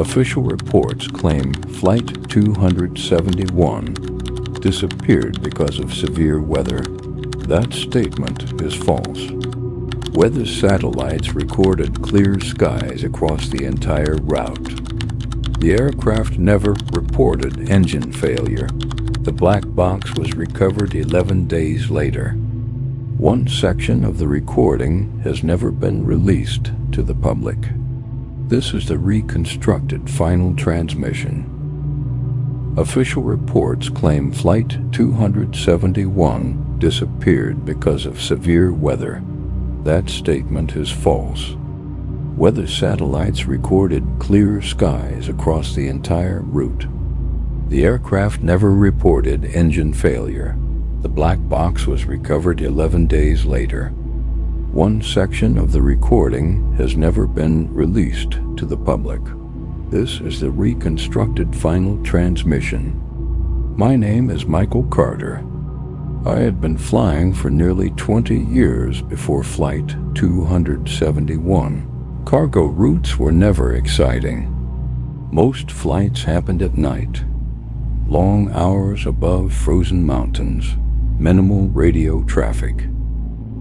Official reports claim Flight 271 disappeared because of severe weather. That statement is false. Weather satellites recorded clear skies across the entire route. The aircraft never reported engine failure. The black box was recovered 11 days later. One section of the recording has never been released to the public. This is the reconstructed final transmission. Official reports claim Flight 271 disappeared because of severe weather. That statement is false. Weather satellites recorded clear skies across the entire route. The aircraft never reported engine failure. The black box was recovered 11 days later. One section of the recording has never been released to the public. This is the reconstructed final transmission. My name is Michael Carter. I had been flying for nearly 20 years before Flight 271. Cargo routes were never exciting. Most flights happened at night. Long hours above frozen mountains. Minimal radio traffic.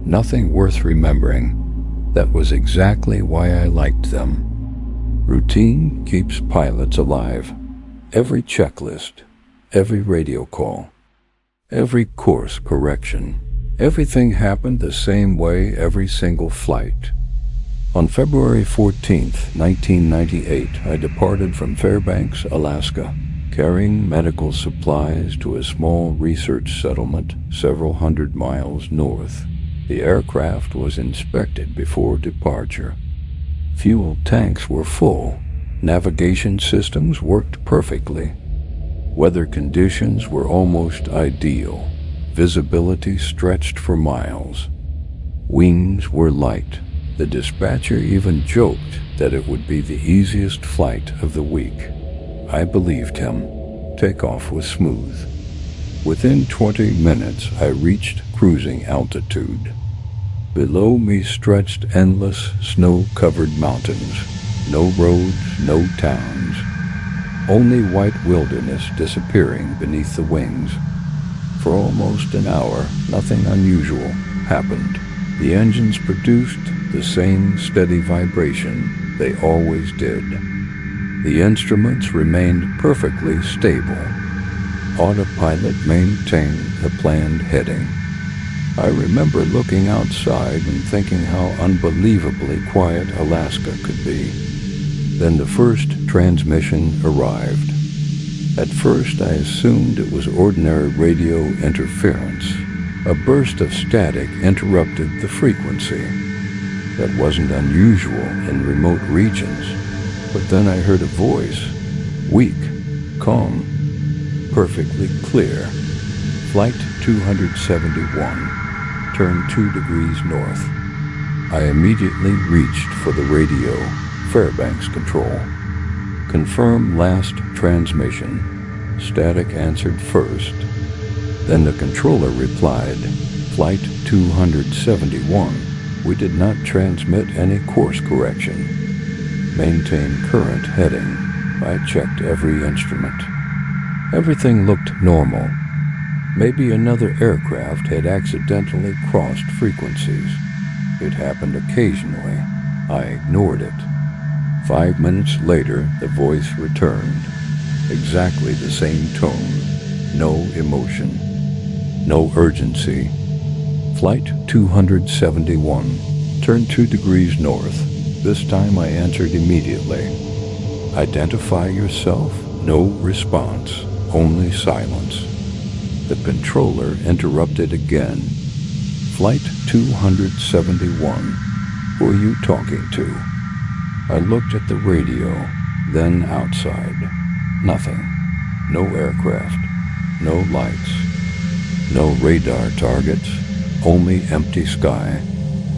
Nothing worth remembering. That was exactly why I liked them. Routine keeps pilots alive. Every checklist, every radio call, every course correction. Everything happened the same way every single flight. On February 14th, 1998, I departed from Fairbanks, Alaska, carrying medical supplies to a small research settlement several hundred miles north. The aircraft was inspected before departure. Fuel tanks were full. Navigation systems worked perfectly. Weather conditions were almost ideal. Visibility stretched for miles. Wings were light. The dispatcher even joked that it would be the easiest flight of the week. I believed him. Takeoff was smooth. Within 20 minutes, I reached cruising altitude. Below me stretched endless snow-covered mountains. No roads, no towns. Only white wilderness disappearing beneath the wings. For almost an hour, nothing unusual happened. The engines produced the same steady vibration they always did. The instruments remained perfectly stable. Autopilot maintained the planned heading. I remember looking outside and thinking how unbelievably quiet Alaska could be. Then the first transmission arrived. At first, I assumed it was ordinary radio interference. A burst of static interrupted the frequency. That wasn't unusual in remote regions. But then I heard a voice, weak, calm, perfectly clear. Flight 271, turn 2 degrees north. I immediately reached for the radio, Fairbanks control. Confirm last transmission. Static answered first. Then the controller replied, Flight 271, we did not transmit any course correction. Maintain current heading. I checked every instrument. Everything looked normal. Maybe another aircraft had accidentally crossed frequencies. It happened occasionally. I ignored it. 5 minutes later, the voice returned. Exactly the same tone. No emotion. No urgency. Flight 271. Turn 2 degrees north. This time I answered immediately. Identify yourself. No response. Only silence. The controller interrupted again. Flight 271. Who are you talking to? I looked at the radio, then outside. Nothing. No aircraft. No lights. No radar targets. Only empty sky.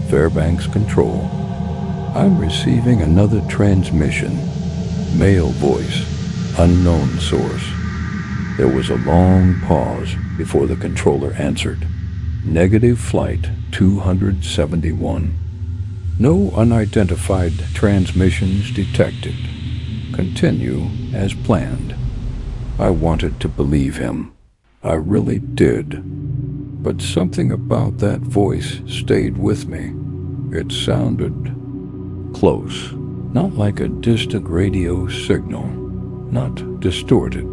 Fairbanks control. I'm receiving another transmission. Male voice. Unknown source. There was a long pause before the controller answered. Negative Flight 271. No unidentified transmissions detected. continue as planned. I wanted to believe him. I really did. But something about that voice stayed with me. It sounded close, not like a distant radio signal, not distorted,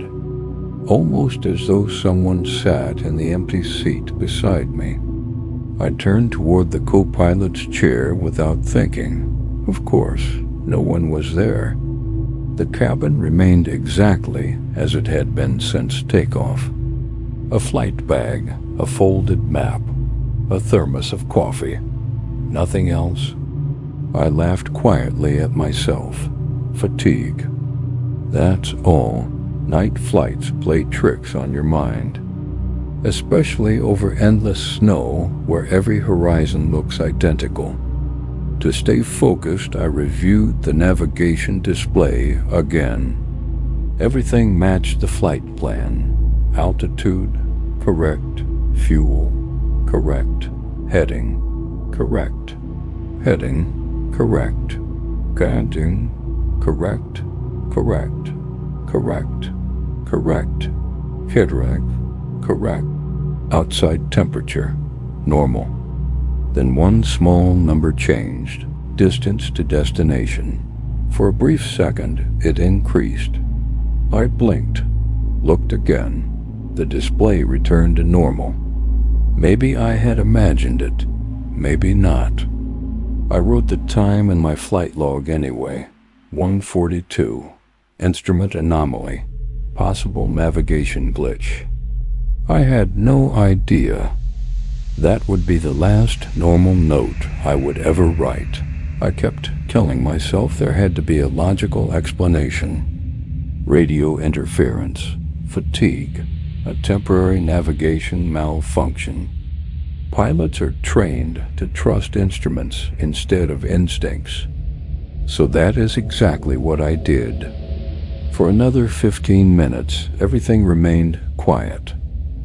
almost as though someone sat in the empty seat beside me. I turned toward the co-pilot's chair without thinking. Of course, no one was there. The cabin remained exactly as it had been since takeoff. A flight bag, a folded map, a thermos of coffee. Nothing else. I laughed quietly at myself. Fatigue. That's all. Night flights play tricks on your mind, especially over endless snow where every horizon looks identical. To stay focused, I reviewed the navigation display again. Everything matched the flight plan. Altitude, correct. Fuel, correct. Heading, correct. Heading, correct. Guiding, correct. Correct. Correct. Correct. Cataract, correct. Outside temperature, normal. Then one small number changed, distance to destination. For a brief second, it increased. I blinked, looked again. The display returned to normal. Maybe I had imagined it, maybe not. I wrote the time in my flight log anyway. 1:42. Instrument anomaly. Possible navigation glitch. I had no idea. That would be the last normal note I would ever write. I kept telling myself there had to be a logical explanation. Radio interference, fatigue, a temporary navigation malfunction. Pilots are trained to trust instruments instead of instincts. So that is exactly what I did. For another 15 minutes, everything remained quiet.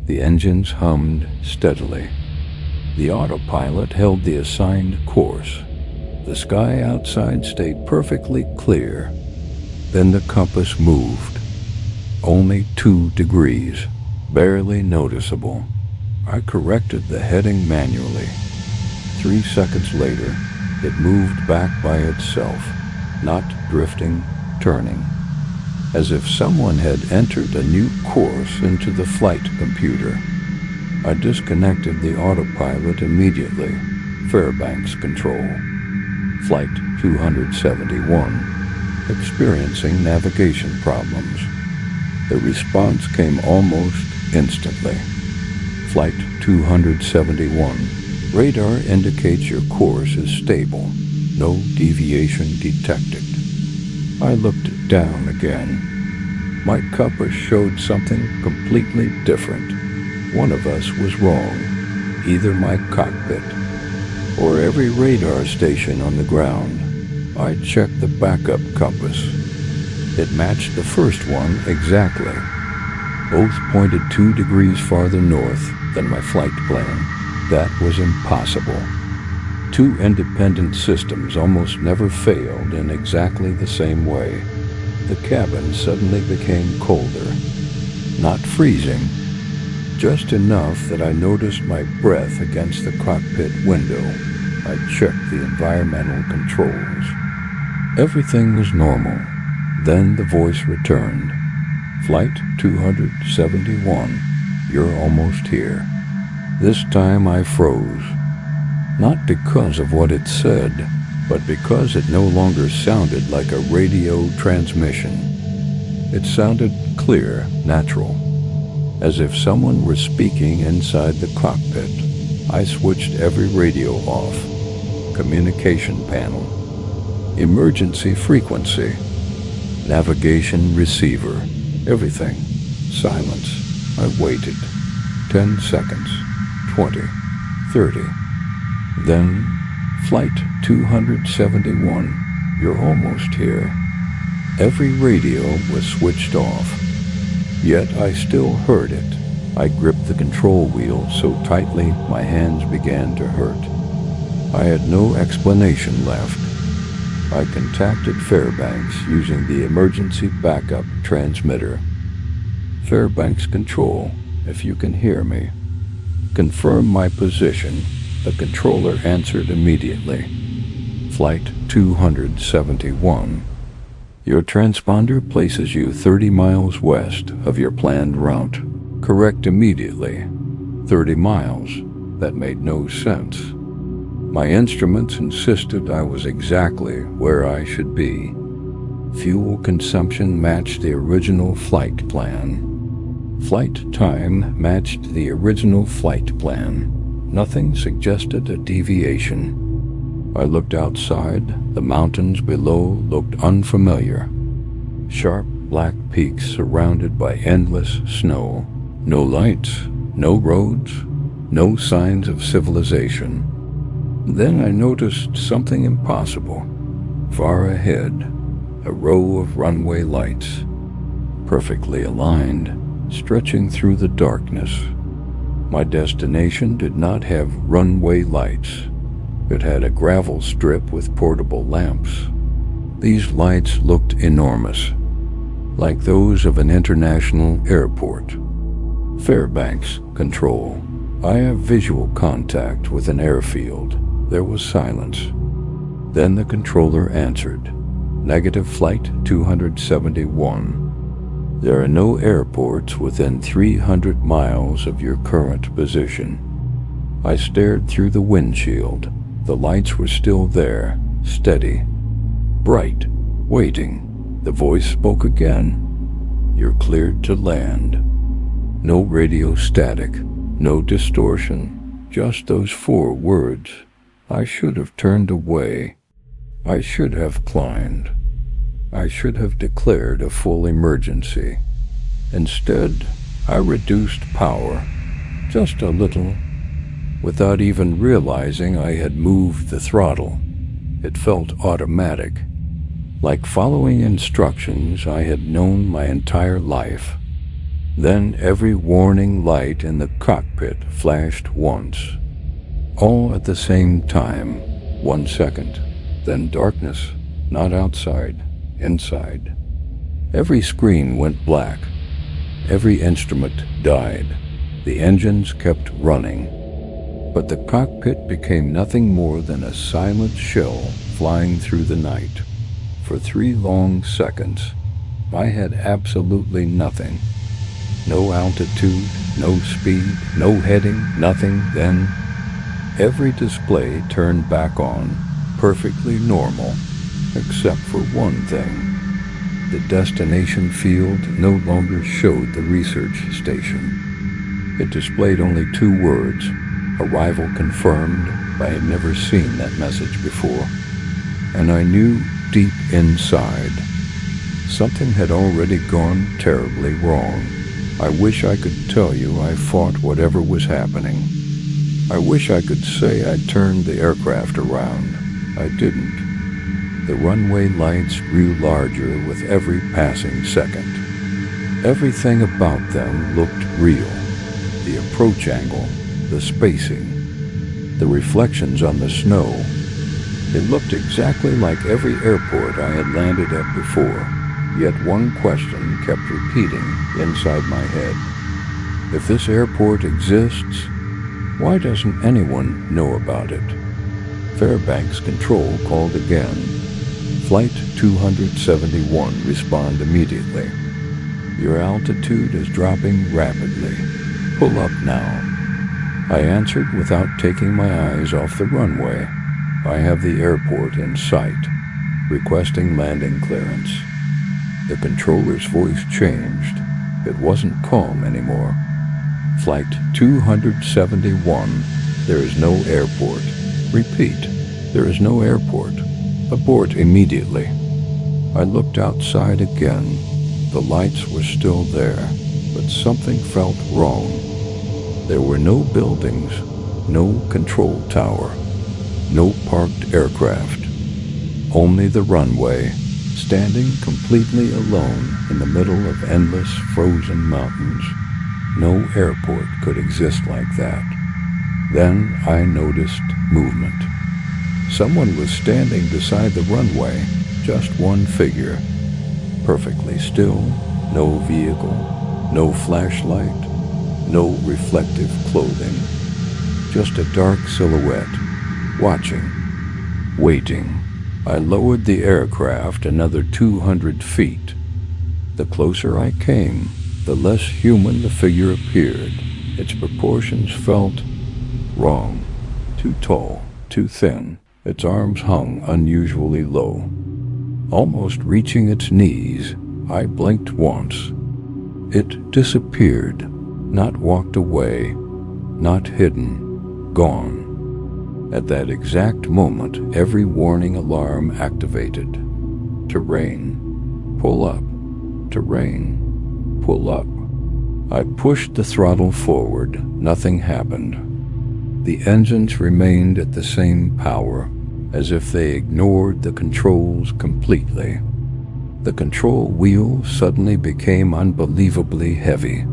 The engines hummed steadily. The autopilot held the assigned course. The sky outside stayed perfectly clear. Then the compass moved. Only 2 degrees, barely noticeable. I corrected the heading manually. 3 seconds later, it moved back by itself, not drifting, turning, as if someone had entered a new course into the flight computer. I disconnected the autopilot immediately. Fairbanks control. Flight 271. Experiencing navigation problems. The response came almost instantly. Flight 271. Radar indicates your course is stable. No deviation detected. I looked down again. My compass showed something completely different. One of us was wrong. Either my cockpit or every radar station on the ground. I checked the backup compass. It matched the first one exactly. Both pointed 2 degrees farther north than my flight plan. That was impossible. 2 independent systems almost never failed in exactly the same way. The cabin suddenly became colder. Not freezing, just enough that I noticed my breath against the cockpit window. I checked the environmental controls. Everything was normal. Then the voice returned. Flight 271. You're almost here. This time I froze. Not because of what it said, but because it no longer sounded like a radio transmission. It sounded clear, natural, as if someone were speaking inside the cockpit. I switched every radio off. Communication panel. Emergency frequency. Navigation receiver. Everything. Silence. I waited. 10 seconds. 20. 30. Then, Flight 271. You're almost here. Every radio was switched off. Yet I still heard it. I gripped the control wheel so tightly my hands began to hurt. I had no explanation left. I contacted Fairbanks using the emergency backup transmitter. Fairbanks Control, if you can hear me. Confirm my position. The controller answered immediately. Flight 271. Your transponder places you 30 miles west of your planned route. Correct immediately. 30 miles. That made no sense. My instruments insisted I was exactly where I should be. Fuel consumption matched the original flight plan. Flight time matched the original flight plan. Nothing suggested a deviation. I looked outside. The mountains below looked unfamiliar. Sharp black peaks surrounded by endless snow. No lights, no roads, no signs of civilization. Then I noticed something impossible. Far ahead, a row of runway lights, perfectly aligned, stretching through the darkness. My destination did not have runway lights. It had a gravel strip with portable lamps. These lights looked enormous, like those of an international airport. Fairbanks Control. I have visual contact with an airfield. There was silence. Then the controller answered. Negative Flight 271. There are no airports within 300 miles of your current position. I stared through the windshield. The lights were still there, steady, bright, waiting. The voice spoke again. You're cleared to land. No radio static, no distortion, just those 4 words. I should have turned away. I should have climbed. I should have declared a full emergency. Instead, I reduced power, just a little, without even realizing I had moved the throttle. It felt automatic, like following instructions I had known my entire life. Then every warning light in the cockpit flashed once, all at the same time, 1 second, then darkness, not outside, inside. Every screen went black. Every instrument died. The engines kept running. But the cockpit became nothing more than a silent shell flying through the night. For 3 long seconds, I had absolutely nothing. No altitude, no speed, no heading, nothing. Then every display turned back on, perfectly normal, except for one thing. The destination field no longer showed the research station. It displayed only 2 words, arrival confirmed. I had never seen that message before, and I knew deep inside something had already gone terribly wrong. I wish I could tell you I fought whatever was happening. I wish I could say I turned the aircraft around. I didn't. The runway lights grew larger with every passing second. Everything about them looked real. The approach angle, the spacing, the reflections on the snow. It looked exactly like every airport I had landed at before. Yet one question kept repeating inside my head. If this airport exists, why doesn't anyone know about it? Fairbanks Control called again. Flight 271, respond immediately. Your altitude is dropping rapidly. Pull up now. I answered without taking my eyes off the runway. I have the airport in sight. Requesting landing clearance. The controller's voice changed. It wasn't calm anymore. Flight 271, there is no airport. Repeat, there is no airport. Abort immediately. I looked outside again. The lights were still there, but something felt wrong. There were no buildings, no control tower, no parked aircraft. Only the runway, standing completely alone in the middle of endless frozen mountains. No airport could exist like that. Then I noticed movement. Someone was standing beside the runway, just one figure. Perfectly still, no vehicle, no flashlight, no reflective clothing. Just a dark silhouette, watching, waiting. I lowered the aircraft another 200 feet. The closer I came, the less human the figure appeared. Its proportions felt wrong. Too tall, too thin. Its arms hung unusually low. Almost reaching its knees, I blinked once. It disappeared, not walked away, not hidden, gone. At that exact moment, every warning alarm activated. Terrain. Pull up. Terrain. Pull up. I pushed the throttle forward. Nothing happened. The engines remained at the same power, as if they ignored the controls completely. The control wheel suddenly became unbelievably heavy,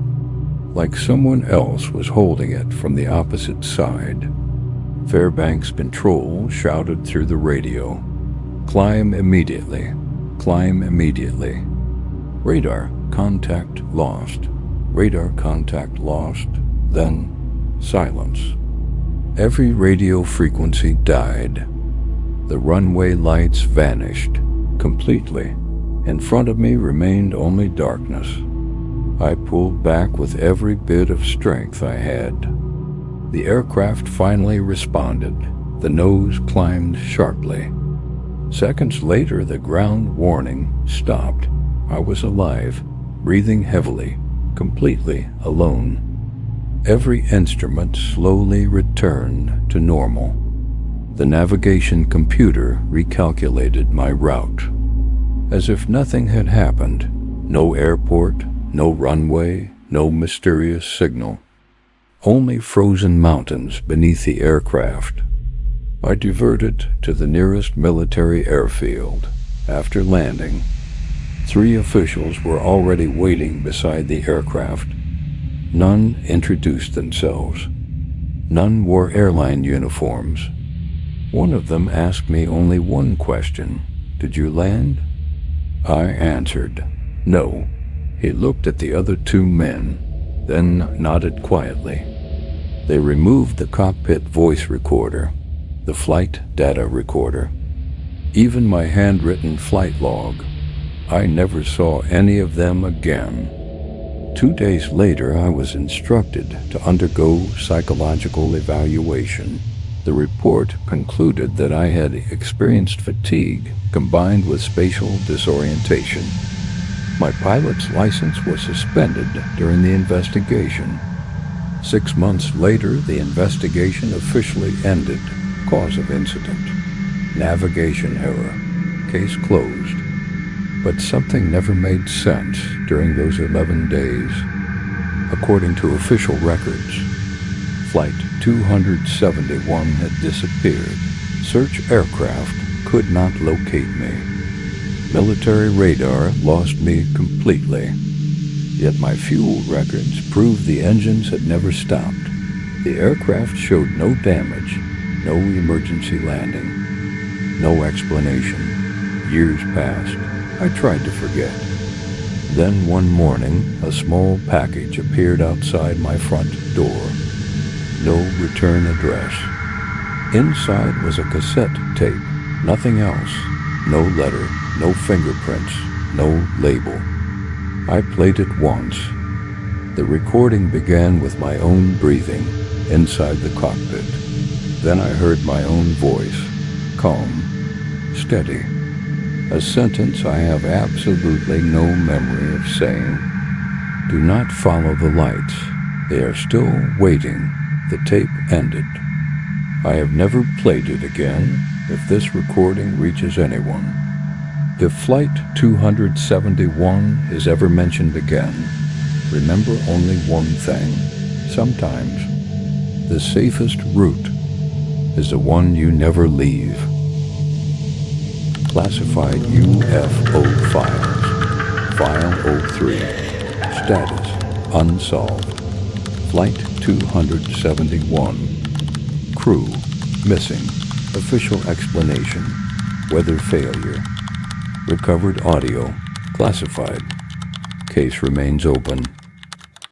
like someone else was holding it from the opposite side. Fairbanks Control shouted through the radio, "Climb immediately, climb immediately. Radar contact lost, radar contact lost." Then silence. Every radio frequency died. The runway lights vanished completely. In front of me remained only darkness. I pulled back with every bit of strength I had. The aircraft finally responded. The nose climbed sharply. Seconds later, the ground warning stopped. I was alive, breathing heavily, completely alone. Every instrument slowly returned to normal. The navigation computer recalculated my route. As if nothing had happened. No airport, no runway, no mysterious signal. Only frozen mountains beneath the aircraft. I diverted to the nearest military airfield. After landing, 3 officials were already waiting beside the aircraft. None introduced themselves. None wore airline uniforms. One of them asked me only one question. "Did you land?" I answered, "No." He looked at the other 2 men, then nodded quietly. They removed the cockpit voice recorder, the flight data recorder, even my handwritten flight log. I never saw any of them again. 2 days later, I was instructed to undergo psychological evaluation. The report concluded that I had experienced fatigue combined with spatial disorientation. My pilot's license was suspended during the investigation. 6 months later, the investigation officially ended. Cause of incident: navigation error. Case closed. But something never made sense during those 11 days. According to official records, Flight 271 had disappeared. Search aircraft could not locate me. Military radar lost me completely. Yet my fuel records proved the engines had never stopped. The aircraft showed no damage, no emergency landing, no explanation. Years passed. I tried to forget. Then one morning, a small package appeared outside my front door. No return address. Inside was a cassette tape, nothing else. No letter, no fingerprints, no label. I played it once. The recording began with my own breathing inside the cockpit. Then I heard my own voice, calm, steady. A sentence I have absolutely no memory of saying. "Do not follow the lights. They are still waiting." The tape ended. I have never played it again. If this recording reaches anyone, if Flight 271 is ever mentioned again, remember only one thing. Sometimes the safest route is the one you never leave. Classified UFO files. File 03. Status: unsolved. Flight 271. Crew: missing. Official explanation, weather failure. Recovered audio, classified. Case remains open.